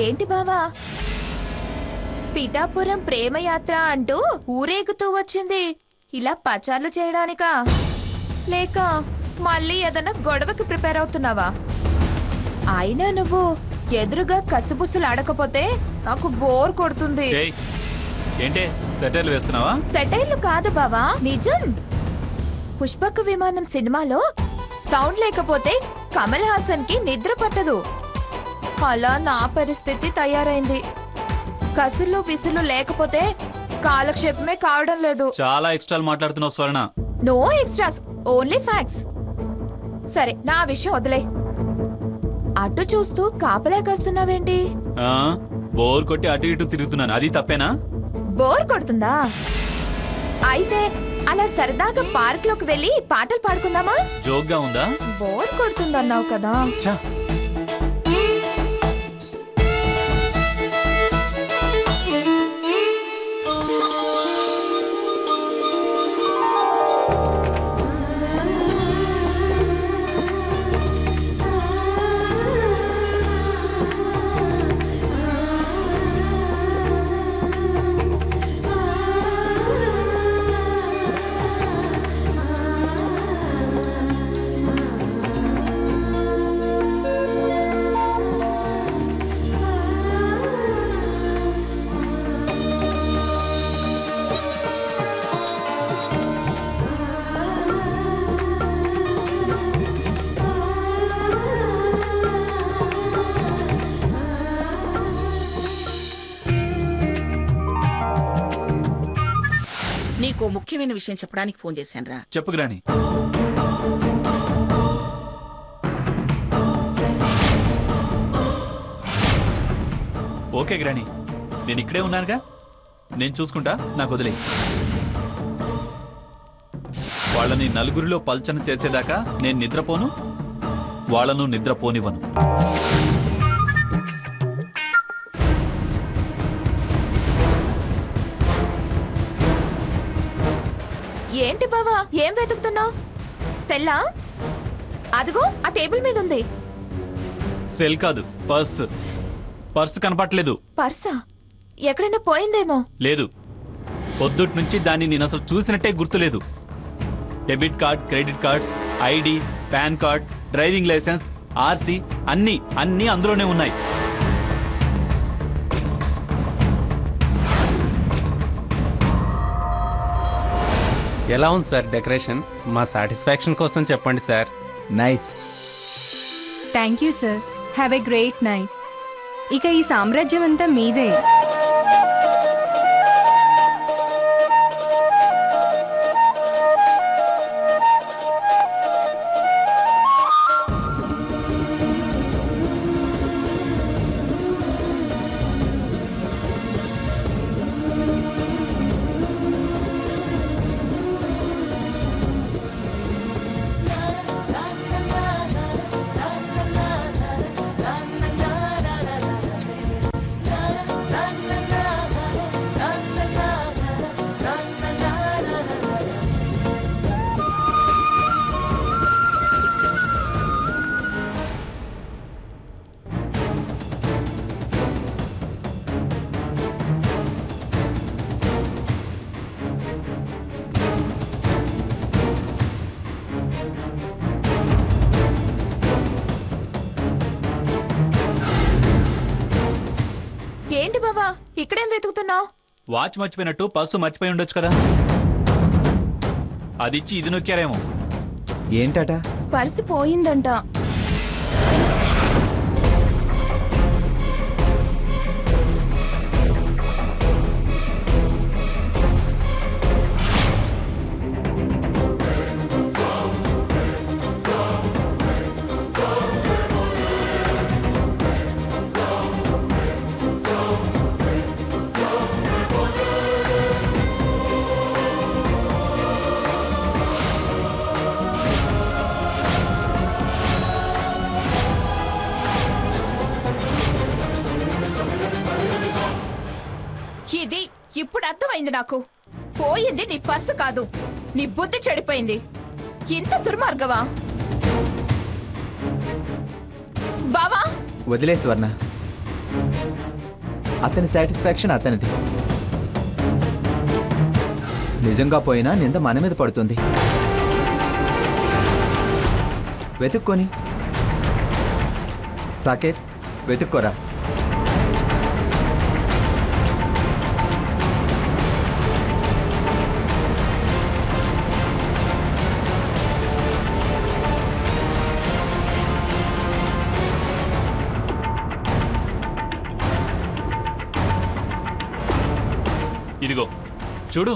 ఏంటి బావా, పిఠాపురం ప్రేమయాత్ర అంటూ ఊరేగుతూ వచ్చింది ఇలా పచార్లు చేయడానికా, లేక మళ్ళీ ఏదన్నా గొడవకి ప్రిపేర్ అవుతున్నావా? అయినా నువ్వు ఎదురుగా కసుబుస్సులు ఆడకపోతే నాకు బోర్ కొడుతుంది. ఏంటే సెటైర్లు వేస్తున్నావా? సెటైర్లు కాదు బావా, నిజం. పుష్పక విమానం సినిమాలో సౌండ్ లేకపోతే కమల్ హాసన్ కి నిద్ర పట్టదు. అలా నా పరిస్థితి తయారైంది. కసులు విసులు లేకపోతే కాలక్షేపమే కావడం లేదు. చాలా ఎక్స్ట్రాలు మాట్లాడుతున్నావు Swarna. No extras, only facts. సరే, నా విషయం వదిలే. అటు చూస్తూ కాపలా కాస్తున్నావేంటి? బోర్ కొట్టి అటు ఇటు తిరుగుతున్నాను, అది తప్పేనా? బోర్ కొడుతుందా? అయితే అలా సరదాగా పార్క్ లోకి వెళ్ళి పాటలు పాడుకుందామా? జోక్గా ఉందా? బోర్ కొడుతుందన్నావు కదా. నీకు ముఖ్యమైన విషయం చెప్పడానికి ఫోన్ చేశాను రా. చెప్పు గ్రాని. ఓకే గ్రాని, నేను ఇక్కడే ఉన్నానుగా, నేను చూసుకుంటా, నాకు వదిలే. వాళ్ళని నలుగురిలో పల్చన చేసేదాకా నేను నిద్రపోను, వాళ్ళను నిద్రపోనివ్వను. ఏంటి బావా, ఏం వెతుకుతున్నావు? సెల్లా? అదిగో ఆ టేబుల్ మీద ఉంది. సెల్ కాదు, పర్స్. పర్స్ కనపట్లేదు. పర్సా? ఎక్కడైనా పోయిందేమో. లేదు, పొద్దుటి నుంచి దాన్ని నేను అసలు చూసినట్టే గుర్తులేదు. Debit card, credit cards, ID, PAN card, driving licence, RC అన్నీ అందులోనే ఉన్నాయి. ఎలా ఉంది సార్ డెకరేషన్? మా సాటిస్ఫాక్షన్ కోసం చెప్పండి sir. Nice. Thank you sir. Have a great night. ఇక ఈ సామ్రాజ్యం అంతా మీదే. ఏంటి బావా, ఇక్కడేం వెతుకుతున్నావు? వాచ్ మర్చిపోయినట్టు పర్సు మర్చిపోయి ఉండొచ్చు కదా, అదిచ్చి ఇది నొక్కారేమో. ఏంటట? పర్సు పోయిందంట. ఇది ఇప్పుడు అర్థమైంది నాకు. పోయింది నీ పర్సు కాదు, నీ బుద్ధి చెడిపోయింది. ఇంత దుర్మార్గవా బావా? వదిలే స్వర్ణ, అతని సాటిస్ఫాక్షన్ అతనిది. నిజంగా పోయినా నింద మన మీద పడుతుంది. వెతుక్కొని సాకేత్, వెతుక్కోరా. ఇదిగో చూడు,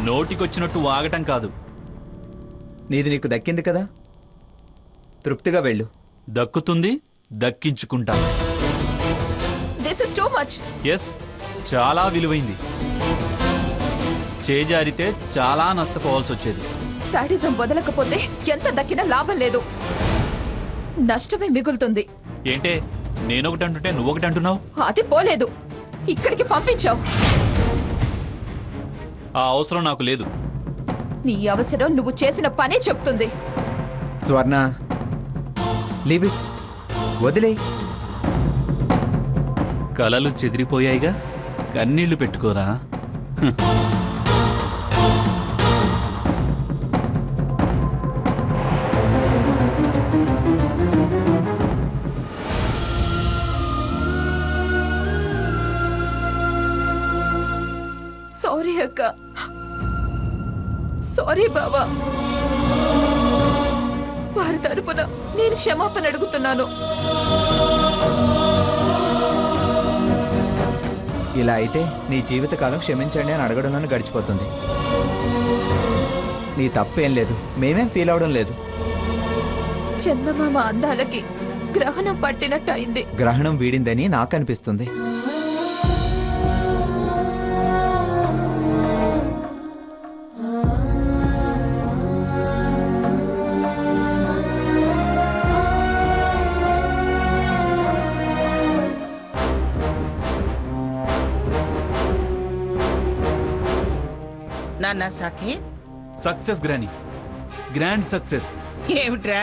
నోటికొచ్చినట్టు వాగటం కాదు. నీది నీకు దక్కింది కదా, తృప్తిగా వెళ్ళు. దక్కుతుంది, దక్కించుకుంటా. This is too much. Yes, చాలా విలువైంది. చేజారితే చాలా నష్టపోవాల్సి వచ్చేది. సాడిజం వదలకపోతే ఎంత దక్కినా లాభం లేదు, నష్టమే మిగులుతుంది. ఏంటే నేనొకటి అంటుంటే నువ్వొకటి అంటున్నావు? అది పోలేదు, ఇక్కడికి పంపించావు. ఆ అవసరం నాకు లేదు. నీ అవసరం నువ్వు చేసిన పనే చెప్తుంది. స్వర్ణ, లీవ్ ఇట్, వదిలే. కలలు చెదిరిపోయాయిగా, కన్నీళ్లు పెట్టుకోరా. హ్మ్. సారీ అక్క, సారీ బావా. వారి తరపున నేను క్షమాపణ అడుగుతున్నాను. ఇలా అయితే నీ జీవితకాలం క్షమించండి అని అడగడంలోనే గడిచిపోతుంది. నీ తప్పేం లేదు, మేమేం ఫీల్ అవడం లేదు. చందమామ అందాలకి గ్రహణం పట్టినట్టు అయింది. గ్రహణం వీడిందని నాకు అనిపిస్తుంది. నాన్న సాకేత్, సక్సెస్ గ్రాని, గ్రాండ్ సక్సెస్. ఏమిట్రా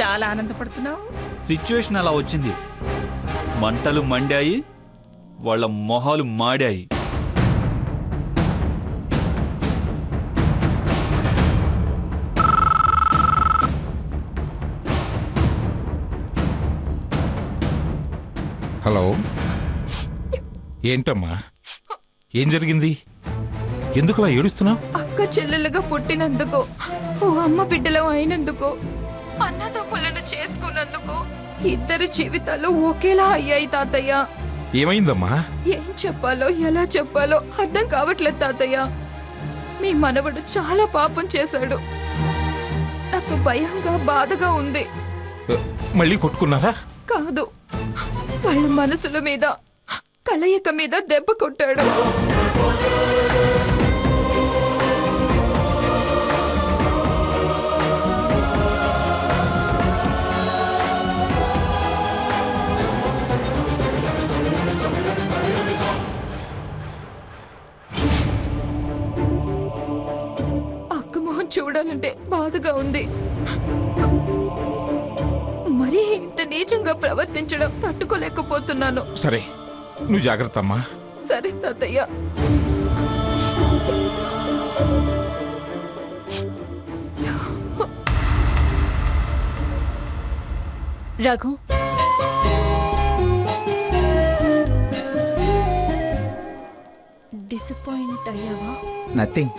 చాలా ఆనందపడుతున్నావు? సిచ్యువేషన్ అలా వచ్చింది. మంటలు మండాయి, వాళ్ళ మొహాలు మాడాయి. హలో, ఏంటమ్మా, ఏం జరిగింది? ఎందుకులా ఏడుస్తున్నావు? అక్క చెల్లెలుగా పుట్టినందుకు, ఓ అమ్మ బిడ్డలో అయినందుకు, అన్నదమ్ములను చేసుకున్నందుకు ఇద్దరు జీవితాలు ఒకేలా అయ్యాయి తాతయ్య. ఏమైందమ్మా? ఏం చెప్పాలో ఎలా చెప్పాలో అర్థం కావట్లేదు తాతయ్య. మీ మనవడు చాలా పాపం చేశాడు. నాకు భయంగా బాధగా ఉంది. మళ్ళీ కొట్టుకున్నారా? కాదు, వాళ్ళ మనసుల మీద, కలయిక మీద దెబ్బ కొట్టాడు. అక్క మొహం చూడాలంటే బాధగా ఉంది. మరీ ఇంత నీచంగా ప్రవర్తించడం తట్టుకోలేకపోతున్నాను. సరే, నువ్వు జాగ్రత్త అమ్మా. సరే తాతయ్య. రఘు, డిసప్పాయింట్ అయ్యావా? నథింగ్.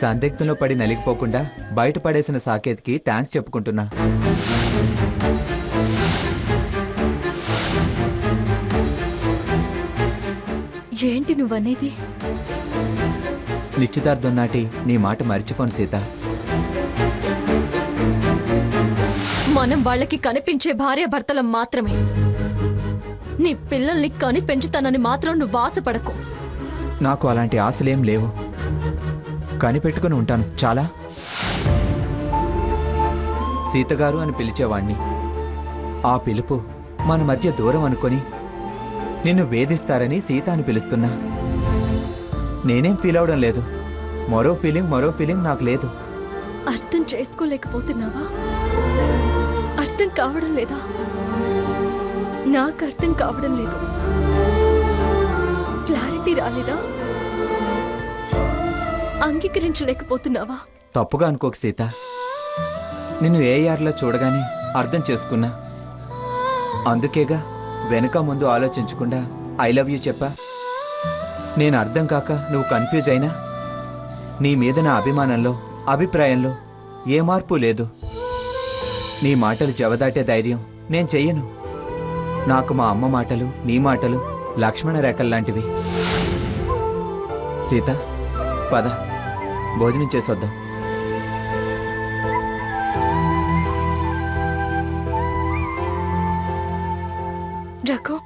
సందిగ్ధంలో పడి నలిగిపోకుండా బయటపడేసిన సాకేత్కి థ్యాంక్స్ చెప్పుకుంటున్నా. ఏంటి నువ్వనేది? నిశ్చితార్థం నాటి నీ మాట మర్చిపోను సీత. మనం వాళ్ళకి కనిపించే భార్యాభర్తలం మాత్రమే. నీ పిల్లల్ని కని పెంచుతానని మాత్రం నువ్వు ఆశపడకు. నాకు అలాంటి ఆశలేం లేవు. కనిపెట్టుకుని ఉంటాను చాలా. సీతగారు అని పిలిచేవాణ్ణి. ఆ పిలుపు మన మధ్య దూరం అనుకొని నిన్ను వేధిస్తారని సీత అని పిలుస్తున్నా. నేనేం ఫీల్ అవడం లేదు. మరో ఫీలింగ్ నాకు లేదు. అర్థం చేసుకోలేకపోతున్నావా? అర్థం కావడం లేదా? నాకు అర్థం కావడం లేదు. క్లారిటీ రాలేదా? అంగీకరించలేకపోతున్నావా? తప్పుగా అనుకోకు సీత. నిన్ను ఏఆర్లో చూడగానే అర్థం చేసుకున్నా. అందుకేగా వెనక ముందు ఆలోచించకుండా ఐ లవ్ యూ చెప్పా. నేను అర్థం కాక నువ్వు కన్ఫ్యూజ్ అయినా నీ మీద నా అభిమానంలో అభిప్రాయంలో ఏ మార్పు లేదు. నీ మాటలు జవదాటే ధైర్యం నేను చెయ్యను. నాకు మా అమ్మ మాటలు నీ మాటలు లక్ష్మణ రేఖల్లాంటివి. సీత పద, భోజనం చేసొద్దాం. రఘు,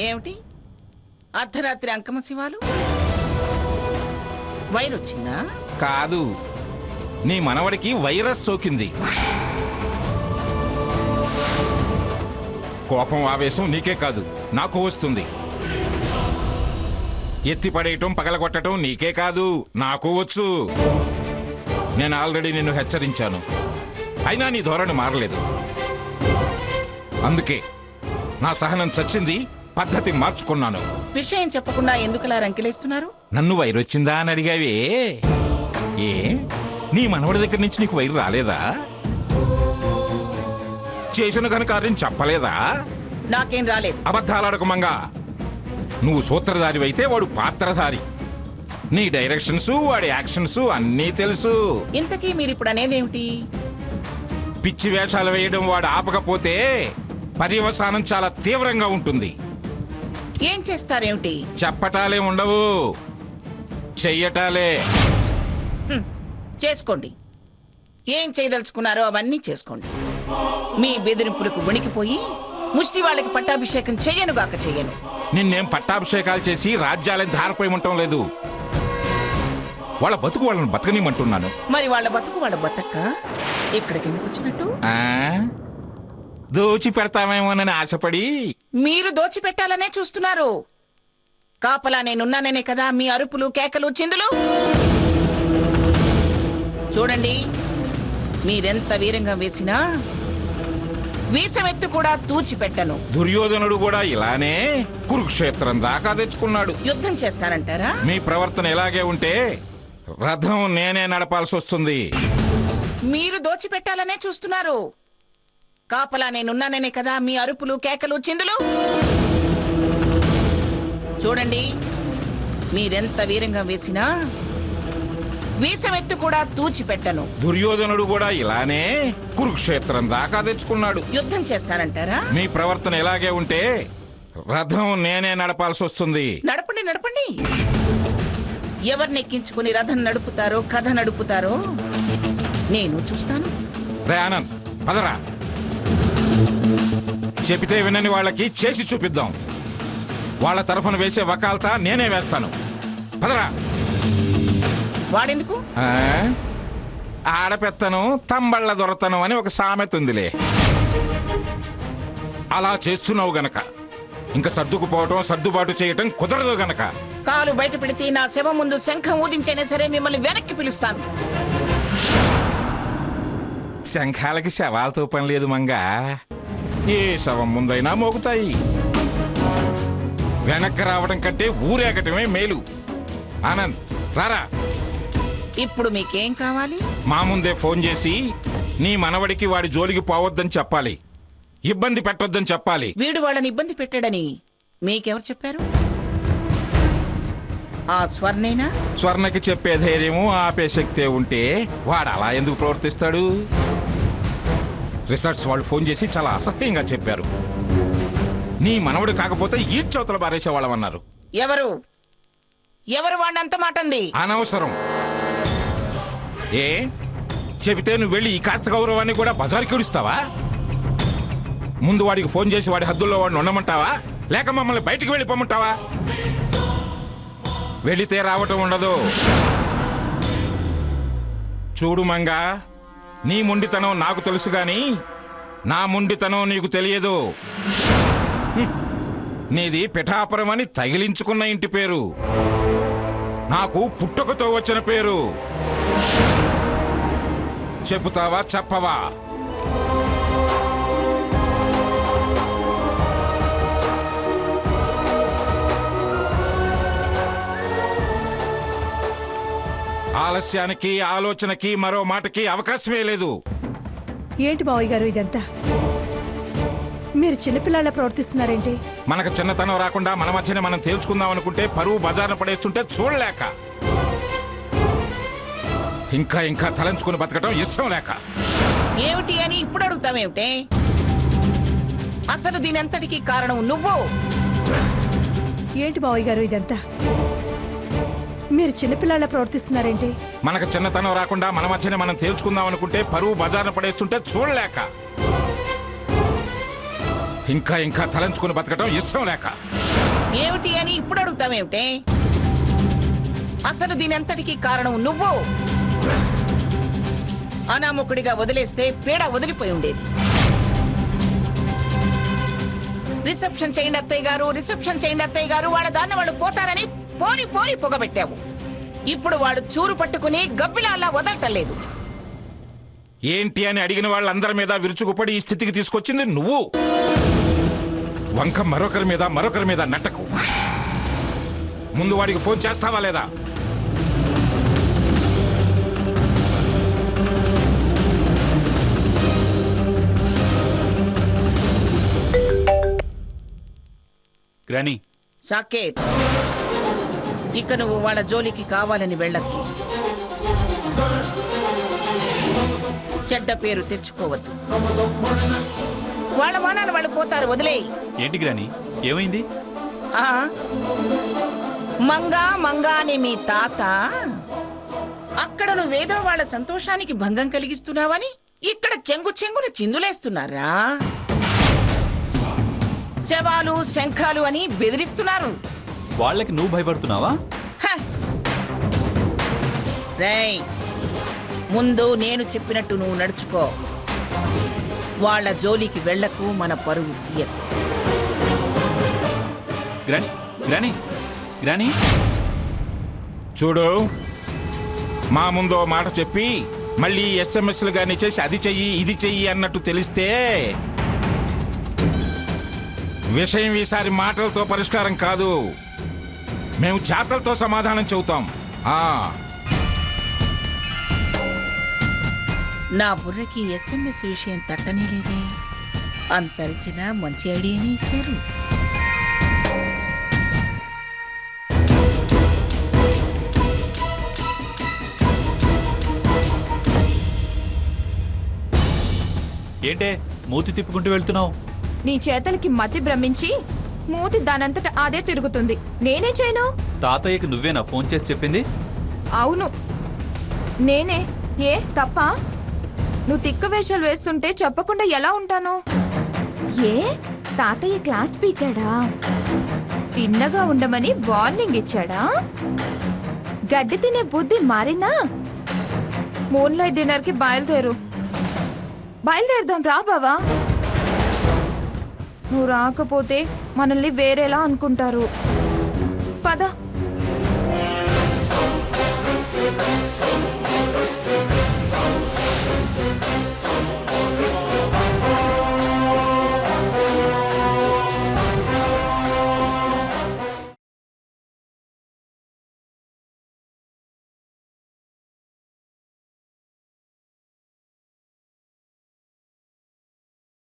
ఏమిటి అర్ధరాత్రి అంకమ శివాలు? వైర్ వచ్చిందా? కాదు, నీ మనవడికి వైరస్ సోకింది. కోపం ఆవేశం నీకే కాదు నాకు వస్తుంది. ఎత్తి పడేయటం పగలగొట్టడం నీకే కాదు నాకు వచ్చు. నేను ఆల్రెడీ నిన్ను హెచ్చరించాను, అయినా నీ ధోరణి మారలేదు. అందుకే నా సహనం చచ్చింది, పద్ధతి మార్చుకున్నాను. విషయం చెప్పకుండా ఎందుకలా రంకెలేస్తున్నారు? నన్ను వైర్ వచ్చిందా అని అడిగావే. ఏ నీ మనవడి దగ్గర నుంచి నీకు వైర్ రాలేదా? చేసిన ఘనకార్యం చెప్పలేదా? నాకేం రాలేదు. అబద్ధాలాడకు మంగా. నువ్వు సూత్రధారి అయితే వాడు పాత్రధారి. నీ డైరెక్షన్స్ వాడి యాక్షన్స్ అన్నీ తెలుసు. ఇంతకీ మీరిప్పుడు అనేదేమిటి? పిచ్చి వేషాలు వేయడం వాడు ఆపకపోతే పర్యవసానం చాలా తీవ్రంగా ఉంటుంది. ఏం చేస్తారేమిటి? చెప్పటాలే ఉండవు, చెయ్యటాలే. చేసుకోండి. ఏం చేయదలుచుకున్నారో అవన్నీ చేసుకోండి. మీ బెదిరింపులకు వణికిపోయి ముష్టి వాళ్ళకి పట్టాభిషేకం చెయ్యనుగాక చెయ్యను. నిన్నేం పట్టాభిషేకాలు చేసి రాజ్యాలని ధారపోయి ఉండటం లేదు. వాళ్ళ బతుకు వాళ్ళని బతకనిమంటున్నాను. మరి వాళ్ళ బతుకు వాళ్ళ బతక్క ఇక్కడికి ఎందుకు వచ్చినట్టు? ఆ? దోచి పెడతామేమోనని ఆశపడి. మీరు దోచిపెట్టాలనే చూస్తున్నారు. కాపలా నేనున్నాననే కదా మీ అరుపులు కేకలు చిందులు. చూడండి, మీరెంత వీరంగా వేసినా వీసమెత్తు కూడా తూచిపెట్టను. దుర్యోధనుడు కూడా ఇలానే కురుక్షేత్రం దాకా తెచ్చుకున్నాడు. యుద్ధం చేస్తారంటారా? మీ ప్రవర్తన ఇలాగే ఉంటే రథం నేనే నడపాల్సి వస్తుంది. మీరు దోచిపెట్టాలనే చూస్తున్నారు. కాపలా నేనున్నాననే కదా మీ అరుపులు కేకలు చిందులు. చూడండి, మీరెంత వీరంగా వేసినా వీసమెత్తు కూడా తూచిపెట్టను. దుర్యోధనుడు కూడా ఇలానే కురుక్షేత్రం దాకా తెచ్చుకున్నాడు. యుద్ధం చేస్తారంటారా? మీ ప్రవర్తన ఇలాగే ఉంటే రథం నేనే నడపాల్సి వస్తుంది. నడపండి నడపండి. ఎవరిని ఎక్కించుకుని రథం నడుపుతారో కథ నడుపుతారో నేను చూస్తాను. రే ఆనంద్, పదరా. చెబితే వినని వాళ్ళకి చేసి చూపిద్దాం. వాళ్ళ తరఫున వేసే వకాల్తా నేనే వేస్తాను. పదరా. వాడెందుకు? ఆ? ఆడపెత్తను తంబళ్ళ దొరతను అని ఒక సామెత ఉందిలే. అలా చేస్తున్నావు గనక ఇంకా సర్దుకుపోవటం సర్దుబాటు చేయటం కుదరదు గనక. కాలు బయట పెడితే నా శవం ముందు శంఖం ఊదించైనా సరే మిమ్మల్ని వెనక్కి పిలుస్తాను. శంఖాలకి శవాలతో పని లేదు మంగా. ఏ శవం ముందైనా మోగుతాయి. వెనక్కి రావడం కంటే ఊరేగటమే మేలు. ఆనంద్ రారా. ఇప్పుడు మీకేం కావాలి? మా ముందే ఫోన్ చేసి నీ మనవడికి వాడి జోలికి పోవద్దని చెప్పాలి, ఇబ్బంది పెట్టొద్దని చెప్పాలి. వీడు వాళ్ళని ఇబ్బంది పెట్టాడని మీకెవరు చెప్పారు? ఆ స్వర్ణేనా? స్వర్ణకి చెప్పే ధైర్యము ఆపే శక్తే ఉంటే వాడు అలా ఎందుకు ప్రవర్తిస్తాడు? రిసార్ట్స్ వాళ్ళు ఫోన్ చేసి చాలా అసహ్యంగా చెప్పారు. నీ మనవడు కాకపోతే ఈ చౌతల బారేసేవాళ్ళమన్నారు. ఎవరు ఎవరు వాడిని అంత మాటంది? అనవసరం. ఏ చెబితే నువ్వు వెళ్ళి ఈ కాస్త గౌరవాన్ని కూడా బజారుకి ఇడుస్తావా? ముందు వాడికి ఫోన్ చేసి వాడి హద్దుల్లో వాడిని ఉండమంటావా, లేక మమ్మల్ని బయటికి వెళ్ళిపోమంటావా? వెళితే రావటం ఉండదు. చూడు మంగా, నీ మొండితనం నాకు తెలుసు గాని నా మొండితనం నీకు తెలియదు. నీది పిఠాపురం అని తగిలించుకున్న ఇంటి పేరు, నాకు పుట్టుకతో వచ్చిన పేరు. చెబుతావా చెప్పవా? ఆలస్యానికి ఆలోచనకి మరో మాటకి అవకాశమే లేదు. ఏంటి మావయ్య గారు ఇదంతా? మీరు చిన్నపిల్లలా ప్రవర్తిస్తున్నారేంటి? మనకు చిన్నతనం రాకుండా మన మధ్యనే మనం తేల్చుకుందాం అనుకుంటే పరువు బజార్న పడేస్తుంటే చూడలేక, ఇంకా ఇంకా తలంచుకుని బతకటం ఇష్టం లేక. ఏమిటి అని ఇప్పుడు అడుగుతావేమిటే? అసలు దీనంతటికీ కారణం నువ్వు. ఏంటి మావయ్య గారు ఇదంతా? మీరు చిన్నపిల్లలా ప్రవర్తిస్తున్నారేంటి? మనకు చిన్నతనం రాకుండా మన మధ్యనే మనం తేల్చుకుందాం అనుకుంటే పరువు బజార్న పడేస్తుంటే చూడలేక, ఇంకా ఇంకా తలంచుకుని బతకటం ఇష్టం లేక. ఏమిటి అని ఇప్పుడు అడుగుతావేమిటే? అసలు దీనంతటికీ కారణం నువ్వు. అనామకుడిగా వదిలేస్తే పీడ వదిలిపోయి ఉండేది. రిసెప్షన్ చేయండి అత్తయ్య గారు, రిసెప్షన్ చేయండి అత్తయ్య గారు, వాళ్ళ దాన్ని వాళ్ళు పోతారని పోని పోని పొగబెట్టావు. ఇప్పుడు వాడు చూరు పట్టుకుని గబ్బిలాల్లా వదలటలేదు. ఏంటి అని అడిగిన వాళ్ళందరి మీద విరుచుకుపడి ఈ స్థితికి తీసుకొచ్చింది నువ్వు. వంక మరొకరి మీద నట్టకు. ముందు వాడికి ఫోన్ చేస్తావా లేదా? గ్రానీ, సాకేత్, ఇక నువ్వు వాళ్ళ జోలికి కావాలని వెళ్ళద్దు. చెడ్డ పేరు తెచ్చుకోవద్దు. వాళ్ళ మానాన్ని వాళ్ళు పోతారు, వదిలేయి. ఏంటి గ్రానీ, ఏమైంది? ఆ, మంగా అని మీ తాత, అక్కడ నువ్వేదో వాళ్ళ సంతోషానికి భంగం కలిగిస్తున్నావని ఇక్కడ చెంగున చిందులేస్తున్నారా? శవాలు శంఖాలు అని బెదిరిస్తున్నారు. వాళ్ళకి నువ్వు భయపడుతున్నావా? హ! రేయ్, ముందు నేను చెప్పినట్టు నువ్వు నడుచుకో. వాళ్ళ జోలికి వెళ్లకు, మన పరువు తీయకు. గ్రానీ, గ్రానీ, గ్రానీ, చూడు, మా ముందు మాట చెప్పి మళ్ళీ ఎస్ఎంఎస్లు గాని చేసి అది చెయ్యి ఇది చెయ్యి అన్నట్టు తెలిస్తే విషయం ఈసారి మాటలతో పరిష్కారం కాదు, మేము చేతలతో సమాధానం చెబుతాం. నా బుర్రకి ఎస్ఎంఎస్ విషయం తట్టనే లేదే. అంతరిచిన మంచి ఐడియాని ఇచ్చారు. ఏంటే మూతి తిప్పుకుంటూ వెళ్తున్నావు? నీ చేతలకి మతి భ్రమించి మూతి దానంతట అదే తిరుగుతుంది. నేనే చేయను. తాతయ్యకి నువ్వేనా ఫోన్ చేసి చెప్పింది? అవును, నేనే. ఏ తప్ప? నువ్వు తిక్క వేషాలు వేస్తుంటే చెప్పకుండా ఎలా ఉంటాను? ఏ తాతయ్య క్లాస్ పీకాడా? తిన్నగా ఉండమని వార్నింగ్ ఇచ్చాడా? గడ్డి తినే బుద్ధి మారిందా? మూన్లైట్ డిన్నర్ కి బయలుదేరదాం రా బావా. నువ్వు రాకపోతే మనల్ని వేరేలా అనుకుంటారు. పద.